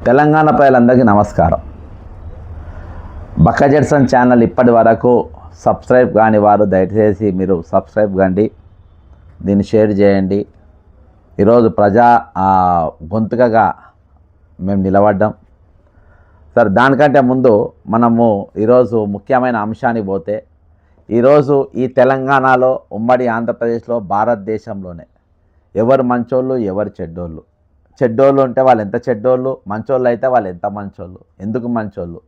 తెలంగాణ ప్రజలందరికీ నమస్కారం. బక్క జెడ్సన్ ఛానల్ ఇప్పటి వరకు సబ్స్క్రైబ్ కాని వారు దయచేసి మీరు సబ్స్క్రైబ్ కండి, దీన్ని షేర్ చేయండి. ఈరోజు ప్రజా గొంతుకగా మేము నిలబడ్డాం. సరే, దానికంటే ముందు మనము ఈరోజు ముఖ్యమైన అంశానికి పోతే, ఈరోజు ఈ తెలంగాణలో ఉమ్మడి ఆంధ్రప్రదేశ్లో భారతదేశంలోనే ఎవరు మంచోళ్ళు ఎవరు చెడ్డోళ్ళు, చెడ్డోళ్ళు ఉంటే వాళ్ళు ఎంత చెడ్డోళ్ళు, మంచోళ్ళు అయితే వాళ్ళు ఎంత మంచోళ్ళు, ఎందుకు మంచోళ్ళు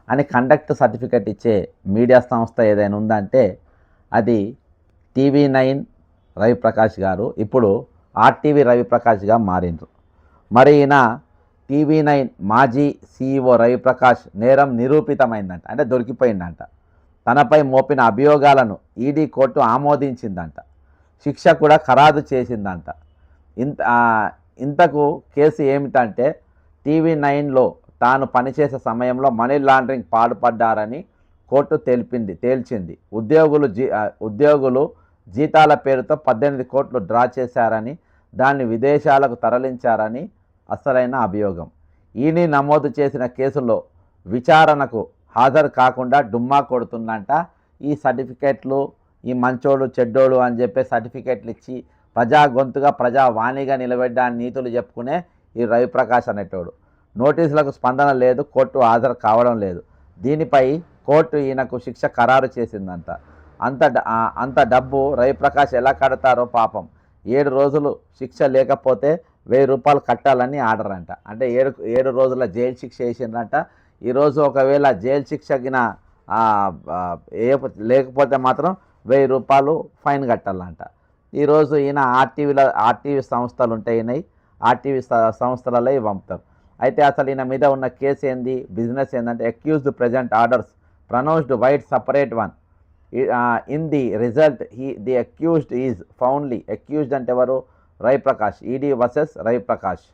అని కండక్ట్ సర్టిఫికెట్ ఇచ్చే మీడియా సంస్థ ఏదైనా ఉందంటే అది TV9 రవిప్రకాష్ గారు. ఇప్పుడు RTV రవిప్రకాష్గా మారిండ్రు. మరి ఈయన TV9 మాజీ CEO రవిప్రకాష్ నేరం నిరూపితమైందంట, అంటే దొరికిపోయిందంట. తనపై మోపిన అభియోగాలను ఈడీ కోర్టు ఆమోదించిందంట, శిక్ష కూడా ఖరారు చేసిందంట. ఇంతకు కేసు ఏమిటంటే, TV9లో తాను పనిచేసే సమయంలో మనీ లాండరింగ్ పాల్పడ్డారని కోర్టు తేల్చింది. ఉద్యోగులు జీతాల పేరుతో 18 కోట్లు డ్రా చేశారని, దాన్ని విదేశాలకు తరలించారని అసలైన అభియోగం. ఈడీ నమోదు చేసిన కేసులో విచారణకు హాజరు కాకుండా డుమ్మా కొడుతుందంట. ఈ సర్టిఫికెట్లు, ఈ మంచోళ్ళు చెడ్డోళ్ళు అని చెప్పే సర్టిఫికెట్లు ఇచ్చి ప్రజా గొంతుగా ప్రజా వాణిగా నిలబెడ్డా నీతులు చెప్పుకునే ఈ రవిప్రకాష్ అనేటోడు. నోటీసులకు స్పందన లేదు, కోర్టు హాజరు కావడం లేదు. దీనిపై కోర్టు ఈయనకు శిక్ష ఖరారు చేసిందంట. అంత డబ్బు రవిప్రకాష్ ఎలా కడతారో పాపం. 7 రోజులు శిక్ష లేకపోతే 1000 రూపాయలు కట్టాలని ఆర్డర్ అంట. అంటే 7 రోజుల జైలు శిక్ష వేసిందంట. ఈరోజు ఒకవేళ జైలు శిక్ష గిన లేకపోతే మాత్రం 1000 రూపాయలు ఫైన్ కట్టాలంట. ఈరోజు ఈయన ఆర్టీవీ సంస్థలు ఉంటాయి, ఆర్టీవీ సంస్థలలో ఇవి పంపుతారు. అయితే అసలు ఈయన మీద ఉన్న కేసు ఏంది, బిజినెస్ ఏంటంటే, accused present orders pronounced vide separate one in the result the accused is ఫౌండ్లీ. అక్యూజ్డ్ అంటే ఎవరు? Raviprakash. ED versus Raviprakash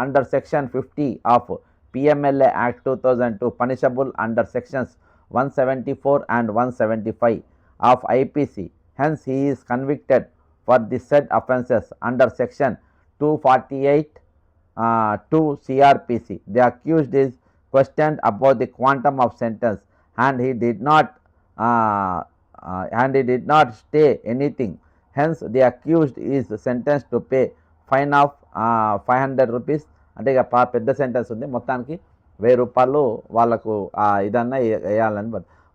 under section 50 of PMLA Act 2002 punishable under sections 174 and 175 of IPC. Hence, he is convicted for the said offences under section 248 2 CRPC. The accused is questioned about the quantum of sentence, and he did not stay anything. Hence, the accused is sentenced to pay fine of 500 rupees. అంటే ఇక పెద్ద sentence ఉంది. మొత్తానికి 1000 రూపాయలు వాళ్ళకు ఇదన్నా వేయాలని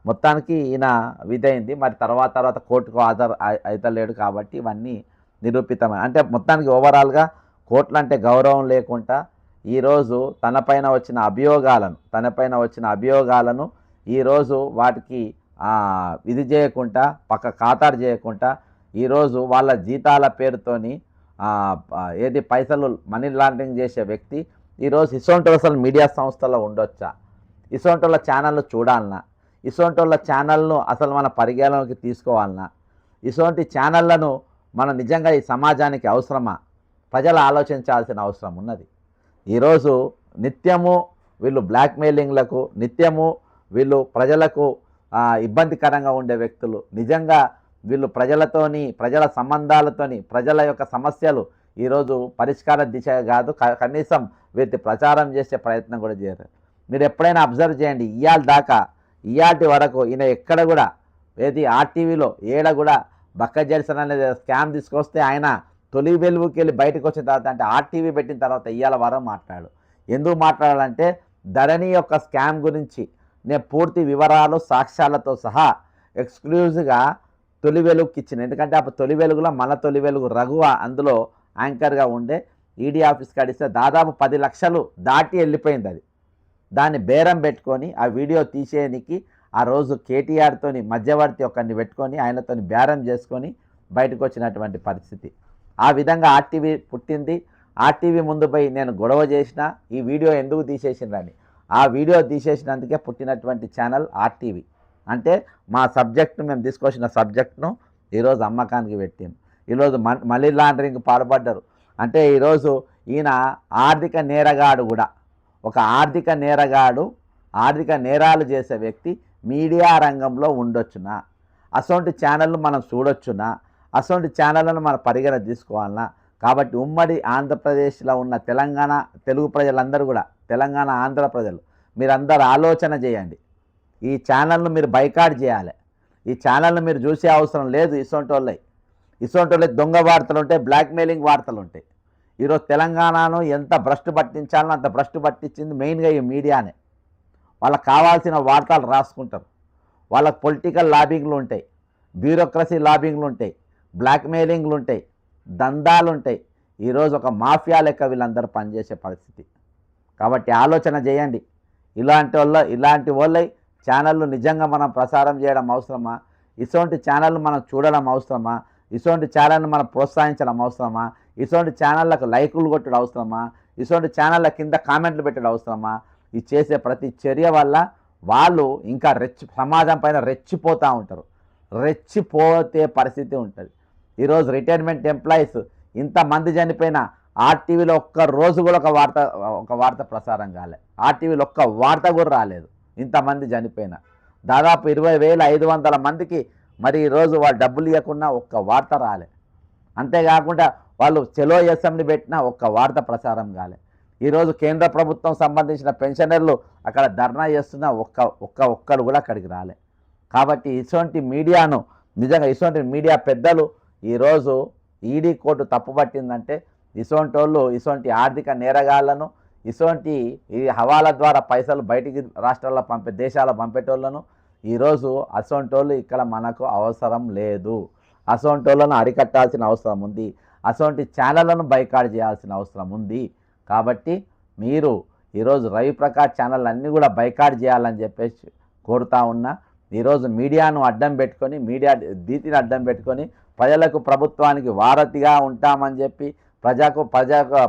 మొత్తానికి ఈయన విధైంది. మరి తర్వాత కోర్టుకు హాజరు అవుతలేడు కాబట్టి ఇవన్నీ నిరూపితమైన, అంటే మొత్తానికి ఓవరాల్గా కోర్టులు అంటే గౌరవం లేకుండా ఈరోజు తనపైన వచ్చిన అభియోగాలను ఈరోజు వాటికి ఇది చేయకుండా, పక్క ఖాతారు చేయకుండా, ఈరోజు వాళ్ళ జీతాల పేరుతోని ఏది పైసలు మనీ లాండరింగ్ చేసే వ్యక్తి ఈరోజు ఇసోంటి అసలు మీడియా సంస్థలో ఉండొచ్చా? ఇసోంటోళ్ళ ఛానళ్ళు చూడాలన్నా? ఇసోంటోళ్ళ ఛానల్ను అసలు మన పరిగణలోకి తీసుకోవాలన్నా? ఇసోంటి ఛానళ్లను మనం నిజంగా ఈ సమాజానికి అవసరమా? ప్రజలు ఆలోచించాల్సిన అవసరం ఉన్నది. ఈరోజు నిత్యము వీళ్ళు బ్లాక్మెయిలింగ్లకు, నిత్యము వీళ్ళు ప్రజలకు ఇబ్బందికరంగా ఉండే వ్యక్తులు. నిజంగా వీళ్ళు ప్రజల సంబంధాలతోని, ప్రజల యొక్క సమస్యలు ఈరోజు పరిష్కార దిశ కాదు, కనీసం వీటి ప్రచారం చేసే ప్రయత్నం కూడా చేయరు. మీరు ఎప్పుడైనా అబ్జర్వ్ చేయండి, ఇయాటి వరకు ఈయన ఎక్కడ కూడా ఏది ఆర్టీవీలో కూడా బక్క జెడ్సన్ అనేది స్కామ్ తీసుకొస్తే ఆయన తొలి వెలుగుకి వెళ్ళి బయటకు వచ్చిన తర్వాత, అంటే RTV పెట్టిన తర్వాత ఇవాళ వరం మాట్లాడు. ఎందుకు మాట్లాడాలంటే, ధరణి యొక్క స్కామ్ గురించి నేను పూర్తి వివరాలు సాక్ష్యాలతో సహా ఎక్స్క్లూజివ్గా తొలి వెలుగుకి ఇచ్చిన. ఎందుకంటే అప్పుడు తొలి వెలుగులో మన తొలి వెలుగు రఘువ అందులో యాంకర్గా ఉండే. ఈడీ ఆఫీస్కి అడిస్తే దాదాపు 10 లక్షలు దాటి వెళ్ళిపోయింది. అది దాన్ని బేరం పెట్టుకొని ఆ వీడియో తీసేయడానికి ఆ రోజు కేటీఆర్తోని మధ్యవర్తి ఒకరిని పెట్టుకొని ఆయనతోని బేరం చేసుకొని బయటకు వచ్చినటువంటి పరిస్థితి. ఆ విధంగా RTV పుట్టింది. RTV ముందు పోయి నేను గొడవ చేసిన, ఈ వీడియో ఎందుకు తీసేసిందని. ఆ వీడియో తీసేసినందుకే పుట్టినటువంటి ఛానల్ RTV. అంటే మా సబ్జెక్ట్ను, మేము తీసుకొచ్చిన సబ్జెక్ట్ను ఈరోజు అమ్మకానికి పెట్టింది. ఈరోజు మనీ లాండరింగ్ పాల్పడ్డారు. అంటే ఈరోజు ఈయన ఆర్థిక నేరగాడు కూడా, ఒక ఆర్థిక నేరాలు చేసే వ్యక్తి మీడియా రంగంలో ఉండొచ్చునా? అసొంటి ఛానళ్ళు మనం చూడొచ్చునా? అసొంటి ఛానళ్ళను మన పరిగణ తీసుకోవాలన్నా? కాబట్టి ఉమ్మడి ఆంధ్రప్రదేశ్లో ఉన్న తెలంగాణ తెలుగు ప్రజలందరూ కూడా, తెలంగాణ ఆంధ్ర ప్రజలు మీరందరూ ఆలోచన చేయండి. ఈ ఛానల్ను మీరు బైకాట్ చేయాలి. ఈ ఛానల్ను మీరు చూసే అవసరం లేదు. ఇసొంటోళ్ళే దొంగ వార్తలు ఉంటాయి, బ్లాక్మెయిలింగ్ వార్తలు ఉంటాయి. ఈరోజు తెలంగాణను ఎంత భ్రష్టు పట్టించాలో అంత భ్రష్టు పట్టించింది మెయిన్గా ఈ మీడియానే. వాళ్ళకి కావాల్సిన వార్తలు రాసుకుంటారు. వాళ్ళకు పొలిటికల్ లాబింగ్లు ఉంటాయి, బ్యూరోక్రసీ లాబింగ్లు ఉంటాయి, బ్లాక్మెయిలింగ్లు ఉంటాయి, దందాలు ఉంటాయి. ఈరోజు ఒక మాఫియా లెక్క వీళ్ళందరూ పనిచేసే పరిస్థితి. కాబట్టి ఆలోచన చేయండి. ఇలాంటి వాళ్ళై ఛానళ్ళు నిజంగా మనం ప్రసారం చేయడం అవసరమా? ఇటువంటి ఛానళ్ళు మనం చూడడం అవసరమా? ఇటువంటి ఛానల్ని మనం ప్రోత్సహించడం అవసరమా? ఇటువంటి ఛానళ్ళకు లైకులు కొట్టడం అవసరమా? ఇటువంటి ఛానళ్ళ కింద కామెంట్లు పెట్టడం అవసరమా? ఇది చేసే ప్రతి చర్య వల్ల వాళ్ళు ఇంకా సమాజం పైన రెచ్చిపోతూ ఉంటారు. రెచ్చిపోతే పరిస్థితి ఉంటుంది. ఈరోజు రిటైర్మెంట్ ఎంప్లాయీస్ ఇంతమంది చనిపోయినా ఆర్టీవీలో ఒక్క రోజు కూడా ఒక వార్త ప్రసారం కాలే. ఆర్టీవీలో ఒక్క వార్త కూడా రాలేదు. ఇంతమంది చనిపోయినా దాదాపు 20,500 మందికి మరి ఈరోజు వాళ్ళు డబ్బులు ఇవ్వకుండా ఒక్క వార్త రాలే. అంతేకాకుండా వాళ్ళు చెలో అసెంబ్లీ పెట్టినా ఒక్క వార్త ప్రసారం కాలే. ఈరోజు కేంద్ర ప్రభుత్వం సంబంధించిన పెన్షనర్లు అక్కడ ధర్నా చేస్తున్నా ఒక్కరు కూడా అక్కడికి రాలే. కాబట్టి ఇటువంటి మీడియాను నిజంగా ఇటువంటి మీడియా పెద్దలు ఈరోజు ఈడీ కోర్టు తప్పుపట్టిందంటే ఇటువంటి ఆర్థిక నేరగాళ్లను, ఇటువంటి ఈ హవాలా ద్వారా పైసలు బయటికి రాష్ట్రాల్లో దేశాల్లో పంపేటోళ్లను ఈరోజు అసొంటోళ్ళు ఇక్కడ మనకు అవసరం లేదు. అసొంటోళ్ళను అరికట్టాల్సిన అవసరం ఉంది. అటువంటి ఛానళ్లను బైకాట్ చేయాల్సిన అవసరం ఉంది. కాబట్టి మీరు ఈరోజు రవిప్రకాష్ ఛానల్ అన్నీ కూడా బైకాట్ చేయాలని చెప్పేసి కోరుతా ఉన్నా. ఈరోజు మీడియాను అడ్డం పెట్టుకొని, మీడియా దీతిని అడ్డం పెట్టుకొని ప్రజలకు ప్రభుత్వానికి వారధిగా ఉంటామని చెప్పి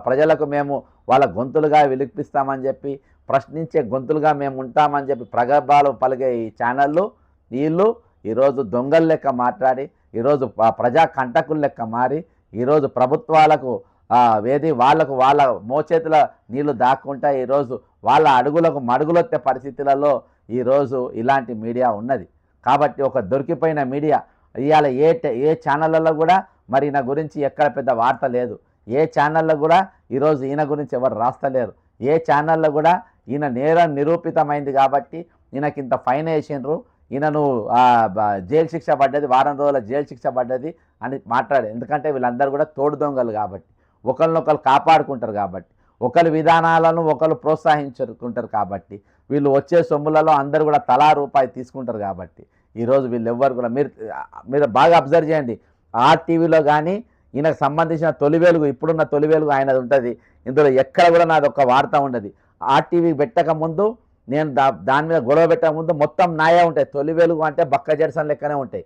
ప్రజలకు మేము వాళ్ళ గొంతులుగా విలిపిస్తామని చెప్పి, ప్రశ్నించే గొంతులుగా మేము ఉంటామని చెప్పి ప్రగల్భాలు పలిగే ఈ ఛానళ్ళు వీళ్ళు ఈరోజు దొంగల లెక్క మాట్లాడి, ఈరోజు ప్రజా కంటకుల లెక్క మారి, ఈరోజు ప్రభుత్వాలకు వాళ్ళ మోచేతుల నీళ్లు దాక్కుంటా ఈరోజు వాళ్ళ అడుగులకు మడుగులొత్తే పరిస్థితులలో ఈరోజు ఇలాంటి మీడియా ఉన్నది. కాబట్టి ఒక దొరికిపోయిన మీడియా ఇవాళ ఏ ఛానళ్ళలో కూడా మరి ఈయన గురించి ఎక్కడ పెద్ద వార్త లేదు. ఏ ఛానల్లో కూడా ఈరోజు ఈయన గురించి ఎవరు రాస్తలేరు. ఏ ఛానల్లో కూడా ఈయన నేరం నిరూపితమైంది కాబట్టి ఈయనకింత ఫైన్ వేసిండ్రు, ఈయనను జైలు శిక్ష పడ్డది, వారం రోజుల జైలు శిక్ష పడ్డది అని మాట్లాడారు. ఎందుకంటే వీళ్ళందరూ కూడా తోడు దొంగలు కాబట్టి, ఒకరినొకరు కాపాడుకుంటారు కాబట్టి, ఒకరి విధానాలను ఒకరు ప్రోత్సహించుకుంటారు కాబట్టి, వీళ్ళు వచ్చే సొమ్ములలో అందరూ కూడా తలా రూపాయి తీసుకుంటారు కాబట్టి ఈరోజు వీళ్ళు ఎవ్వరు కూడా మీరు బాగా అబ్జర్వ్ చేయండి. ఆర్టీవీలో కానీ ఈయనకు సంబంధించిన తొలి వెలుగు, ఇప్పుడున్న తొలి వెలుగు ఆయనది ఉంటుంది. ఇందులో ఎక్కడ కూడా నాది ఒక వార్త ఉండదు. ఆర్టీవీ పెట్టక ముందు నేను దాని మీద గొడవ పెట్టక ముందు మొత్తం నాయే ఉంటాయి. తొలి వెలుగు అంటే బక్క జెర్సన్ లెక్కనే ఉంటాయి,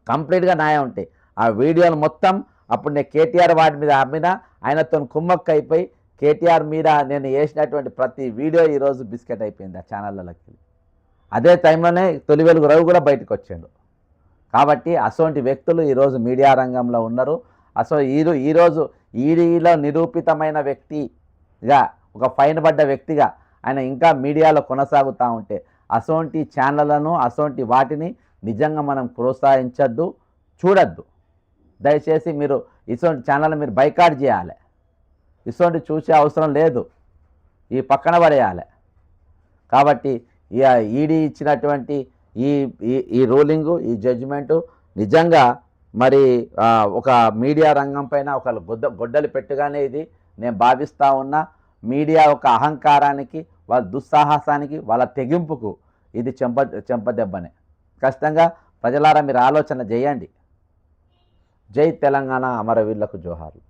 కంప్లీట్గా నాయే ఉంటాయి. ఆ వీడియోలు మొత్తం అప్పుడు నేను కేటీఆర్ వాడి మీద అమ్మిన ఆయనతో కుమ్మక్క అయిపోయి కేటీఆర్ మీద నేను వేసినటువంటి ప్రతి వీడియో ఈరోజు బిస్కెట్ అయిపోయింది ఆ ఛానళ్ళకి. అదే టైంలోనే తొలి వెలుగు రవి కూడా బయటకు వచ్చాడు. కాబట్టి అటువంటి వ్యక్తులు ఈరోజు మీడియా రంగంలో ఉన్నారు. ఈరోజు ఈడీలో నిరూపితమైన వ్యక్తిగా, ఒక ఫైన్ పడ్డ వ్యక్తిగా ఆయన ఇంకా మీడియాలో కొనసాగుతూ ఉంటే అటువంటి ఛానళ్లను, అటువంటి వాటిని నిజంగా మనం ప్రోత్సహించద్దు, చూడద్దు. దయచేసి మీరు ఇటువంటి ఛానల్ మీరు బైకాట్ చేయాలి. ఇటువంటి చూసే అవసరం లేదు, ఈ పక్కన పడేయాలి. కాబట్టి ఈడీ ఇచ్చినటువంటి ఈ రూలింగు, ఈ జడ్జిమెంటు నిజంగా మరి ఒక మీడియా రంగం పైన ఒక గొడ్డలి పెట్టుగానే ఇది నేను భావిస్తూ ఉన్నా. మీడియా ఒక అహంకారానికి, వాళ్ళ దుస్సాహసానికి, వాళ్ళ తెగింపుకు ఇది చెంపదెబ్బనే. ఖచ్చితంగా ప్రజలారా మీరు ఆలోచన చేయండి. జై తెలంగాణ, అమరవీరులకు జోహార్లు.